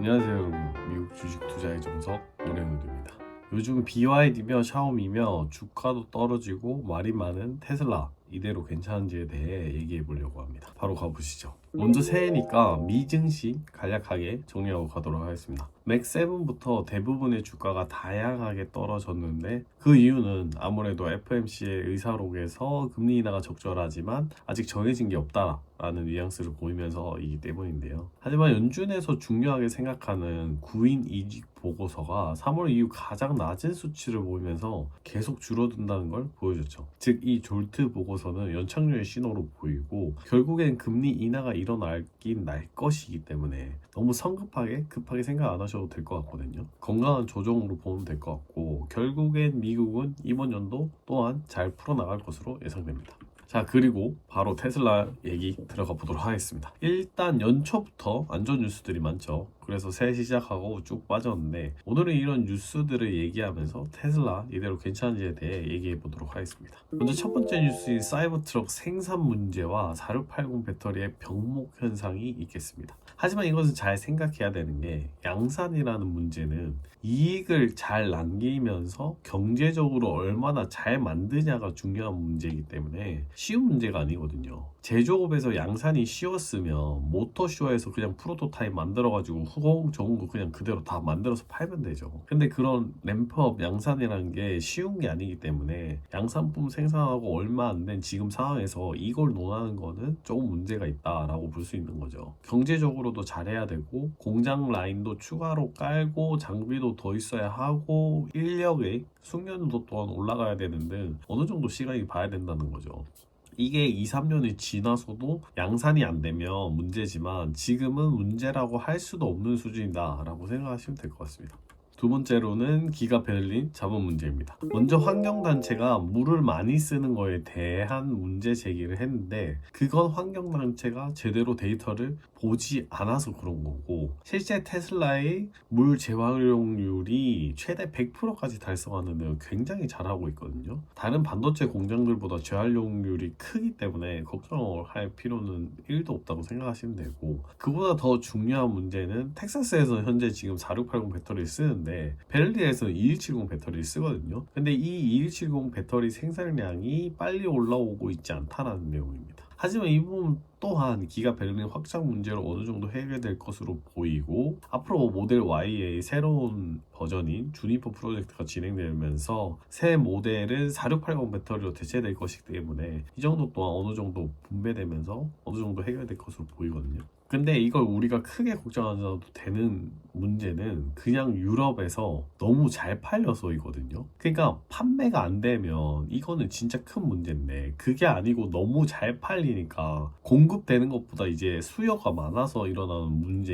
안녕하세요 여러분, 미국 주식 투자의 정석 노래노드입니다. 요즘 BYD며 샤오미며 주가도 떨어지고 말이 많은 테슬라, 이대로 괜찮은지에 대해 얘기해 보려고 합니다. 바로 가보시죠. 먼저 새해니까 미증시 간략하게 정리하고 가도록 하겠습니다. 맥7부터 대부분의 주가가 다양하게 떨어졌는데, 그 이유는 아무래도 FMC의 의사록에서 금리 인하가 적절하지만 아직 정해진 게 없다라는 뉘앙스를 보이면서이기 때문인데요. 하지만 연준에서 중요하게 생각하는 구인 이직 보고서가 3월 이후 가장 낮은 수치를 보이면서 계속 줄어든다는 걸 보여줬죠. 즉, 이 졸트 보고서는 연착륙의 신호로 보이고 결국엔 금리 인하가 일어나긴 날 것이기 때문에 너무 성급하게 급하게 생각 안 하셔도 될 것 같거든요. 건강한 조정으로 보면 될 것 같고, 결국엔 미국은 이번 연도 또한 잘 풀어나갈 것으로 예상됩니다. 자, 그리고 바로 테슬라 얘기 들어가 보도록 하겠습니다. 일단 연초부터 안 좋은 뉴스들이 많죠. 그래서 새해 시작하고 쭉 빠졌는데, 오늘은 이런 뉴스들을 얘기하면서 테슬라 이대로 괜찮은지에 대해 얘기해 보도록 하겠습니다. 먼저 첫 번째 뉴스인 사이버트럭 생산 문제와 4680 배터리의 병목 현상이 있겠습니다. 하지만 이것은 잘 생각해야 되는 게, 양산이라는 문제는 이익을 잘 남기면서 경제적으로 얼마나 잘 만드냐가 중요한 문제이기 때문에 쉬운 문제가 아니거든요. 제조업에서 양산이 쉬웠으면 모터쇼에서 그냥 프로토타입 만들어가지고 후공 좋은 거 그냥 그대로 다 만들어서 팔면 되죠. 근데 그런 램프업 양산이라는 게 쉬운 게 아니기 때문에 양산품 생산하고 얼마 안 된 지금 상황에서 이걸 논하는 거는 조금 문제가 있다라고 볼 수 있는 거죠. 경제적으로도 잘해야 되고, 공장 라인도 추가로 깔고, 장비도 더 있어야 하고, 인력의 숙련도 또한 올라가야 되는 등 어느 정도 시간이 봐야 된다는 거죠. 이게 2, 3년이 지나서도 양산이 안 되면 문제지만, 지금은 문제라고 할 수도 없는 수준이다 라고 생각하시면 될 것 같습니다. 두 번째로는 기가 베를린 자본 문제입니다. 먼저 환경단체가 물을 많이 쓰는 거에 대한 문제 제기를 했는데, 그건 환경단체가 제대로 데이터를 보지 않아서 그런 거고, 실제 테슬라의 물 재활용률이 최대 100%까지 달성하는 굉장히 잘하고 있거든요. 다른 반도체 공장들보다 재활용률이 크기 때문에 걱정할 필요는 1도 없다고 생각하시면 되고, 그보다 더 중요한 문제는 텍사스에서 현재 지금 4680 배터리를 쓰는데 베를린에서는 2170 배터리를 쓰거든요. 근데 이 2170 배터리 생산량이 빨리 올라오고 있지 않다는 내용입니다. 하지만 이 부분 또한 기가 베를린 확장 문제로 어느 정도 해결될 것으로 보이고, 앞으로 모델 Y의 새로운 버전인 주니퍼 프로젝트가 진행되면서 새 모델은 4680 배터리로 대체될 것이기 때문에 이 정도 또한 어느 정도 분배되면서 어느 정도 해결될 것으로 보이거든요. 근데 이걸 우리가 크게 걱정 안 해도 되는 문제는 그냥 유럽에서 너무 잘 팔려서이거든요. 그러니까 판매가 안 되면 이거는 진짜 큰 문제인데, 그게 아니고 너무 잘 팔리니까 공급되는 것보다 이제 수요가 많아서 일어나는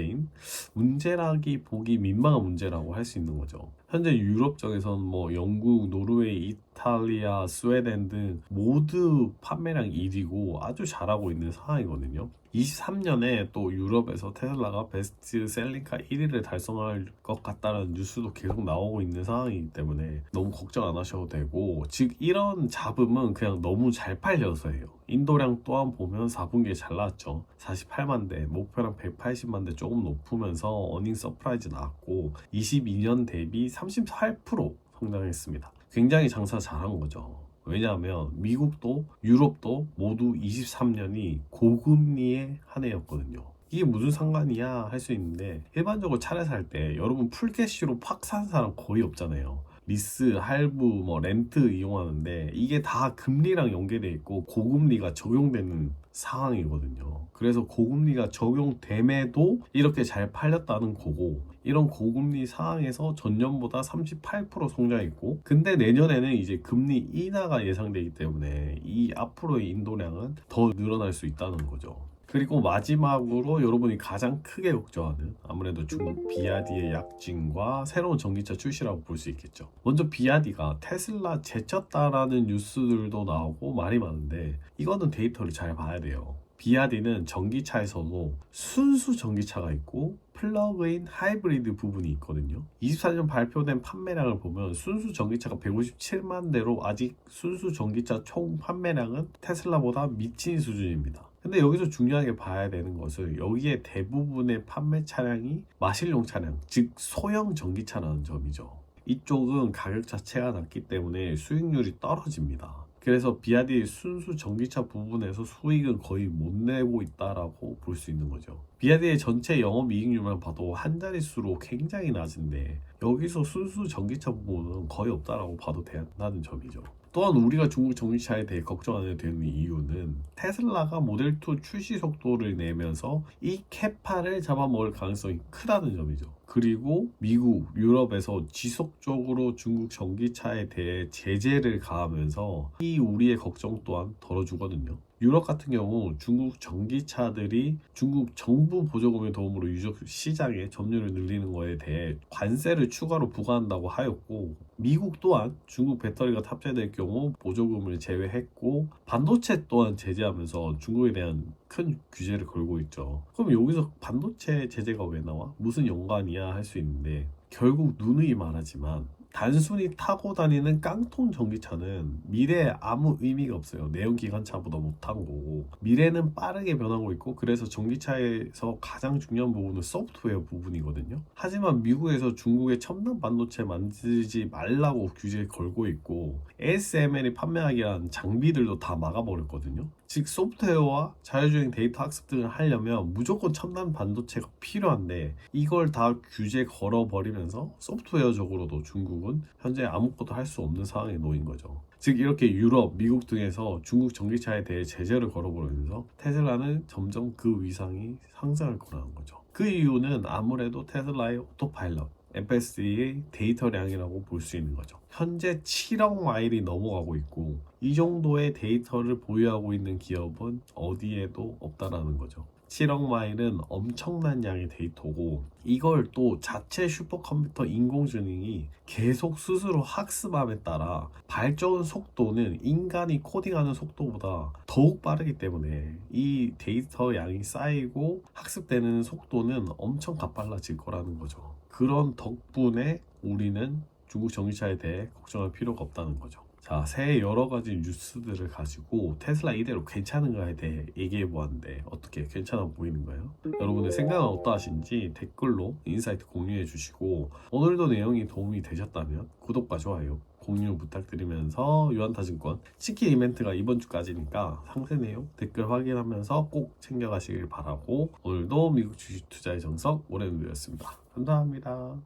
문제라기 보기 민망한 문제라고 할 수 있는 거죠. 현재 유럽 쪽에서는 뭐 영국, 노르웨이, 이탈리아, 스웨덴 등 모두 판매량 1위고 아주 잘하고 있는 상황이거든요. 23년에 또 유럽에서 테슬라가 베스트셀링카 1위를 달성할 것 같다는 뉴스도 계속 나오고 있는 상황이기 때문에 너무 걱정 안 하셔도 되고, 즉 이런 잡음은 그냥 너무 잘 팔려서예요. 인도량 또한 보면 4분기에 잘 나왔죠. 48만 대, 목표량 180만 대 조금 높으면서 어닝 서프라이즈 나왔고, 22년 대비 38% 성장했습니다. 굉장히 장사 잘한 거죠. 왜냐하면 미국도 유럽도 모두 23년이 고금리의 한 해였거든요. 이게 무슨 상관이야 할 수 있는데, 일반적으로 차를 살 때 여러분 풀캐시로 팍 산 사람 거의 없잖아요. 리스, 할부, 뭐 렌트 이용하는데 이게 다 금리랑 연계돼 있고 고금리가 적용되는 상황이거든요. 그래서 고금리가 적용됨에도 이렇게 잘 팔렸다는 거고, 이런 고금리 상황에서 전년보다 38% 성장했고, 근데 내년에는 이제 금리 인하가 예상되기 때문에 이 앞으로의 인도량은 더 늘어날 수 있다는 거죠. 그리고 마지막으로 여러분이 가장 크게 걱정하는, 아무래도 중국 비아디의 약진과 새로운 전기차 출시라고 볼 수 있겠죠. 먼저 비아디가 테슬라 제쳤다라는 뉴스들도 나오고 말이 많은데, 이거는 데이터를 잘 봐야 돼요. 비아디는 전기차에서도 순수 전기차가 있고 플러그인 하이브리드 부분이 있거든요. 24년 발표된 판매량을 보면 순수 전기차가 157만 대로 아직 순수 전기차 총 판매량은 테슬라보다 미친 수준입니다. 근데 여기서 중요하게 봐야 되는 것은 여기에 대부분의 판매 차량이 마실용 차량, 즉 소형 전기차라는 점이죠. 이쪽은 가격 자체가 낮기 때문에 수익률이 떨어집니다. 그래서 비아디 순수 전기차 부분에서 수익은 거의 못 내고 있다라고 볼 수 있는 거죠. 비아디의 전체 영업이익률만 봐도 한 자릿수로 굉장히 낮은데 여기서 순수 전기차 부분은 거의 없다라고 봐도 된다는 점이죠. 또한 우리가 중국 전기차에 대해 걱정 안 해도 되는 이유는 테슬라가 모델2 출시 속도를 내면서 이 캐파를 잡아먹을 가능성이 크다는 점이죠. 그리고 미국, 유럽에서 지속적으로 중국 전기차에 대해 제재를 가하면서 이 우리의 걱정 또한 덜어주거든요. 유럽 같은 경우 중국 전기차들이 중국 정부 보조금의 도움으로 유적 시장의 점유율을 늘리는 것에 대해 관세를 추가로 부과한다고 하였고, 미국 또한 중국 배터리가 탑재될 경우 보조금을 제외했고 반도체 또한 제재하면서 중국에 대한 큰 규제를 걸고 있죠. 그럼 여기서 반도체 제재가 왜 나와? 무슨 연관이야 할 수 있는데, 결국 누누이 말하지만 단순히 타고 다니는 깡통 전기차는 미래에 아무 의미가 없어요. 내연기관차보다 못한 거고, 미래는 빠르게 변하고 있고, 그래서 전기차에서 가장 중요한 부분은 소프트웨어 부분이거든요. 하지만 미국에서 중국의 첨단 반도체 만들지 말라고 규제를 걸고 있고, ASML이 판매하기 위한 장비들도 다 막아버렸거든요. 즉 소프트웨어와 자율주행 데이터 학습 등을 하려면 무조건 첨단 반도체가 필요한데, 이걸 다 규제 걸어버리면서 소프트웨어적으로도 중국은 현재 아무것도 할 수 없는 상황에 놓인 거죠. 즉 이렇게 유럽, 미국 등에서 중국 전기차에 대해 제재를 걸어버리면서 테슬라는 점점 그 위상이 상승할 거라는 거죠. 그 이유는 아무래도 테슬라의 오토파일럿 FSD의 데이터량이라고 볼 수 있는 거죠. 현재 7억 마일이 넘어가고 있고, 이 정도의 데이터를 보유하고 있는 기업은 어디에도 없다라는 거죠. 7억 마일은 엄청난 양의 데이터고, 이걸 또 자체 슈퍼컴퓨터 인공지능이 계속 스스로 학습함에 따라 발전 속도는 인간이 코딩하는 속도보다 더욱 빠르기 때문에 이 데이터 양이 쌓이고 학습되는 속도는 엄청 가빨라질 거라는 거죠. 그런 덕분에 우리는 중국 전기차에 대해 걱정할 필요가 없다는 거죠. 자, 새해 여러 가지 뉴스들을 가지고 테슬라 이대로 괜찮은가에 대해 얘기해 보았는데 어떻게 괜찮아 보이는가요? 여러분의 생각은 어떠하신지 댓글로 인사이트 공유해 주시고, 오늘도 내용이 도움이 되셨다면 구독과 좋아요, 공유 부탁드리면서, 유한타증권 치킨 이벤트가 이번 주까지니까 상세 내용 댓글 확인하면서 꼭 챙겨가시길 바라고, 오늘도 미국 주식 투자의 정석 오래누리였습니다. 감사합니다.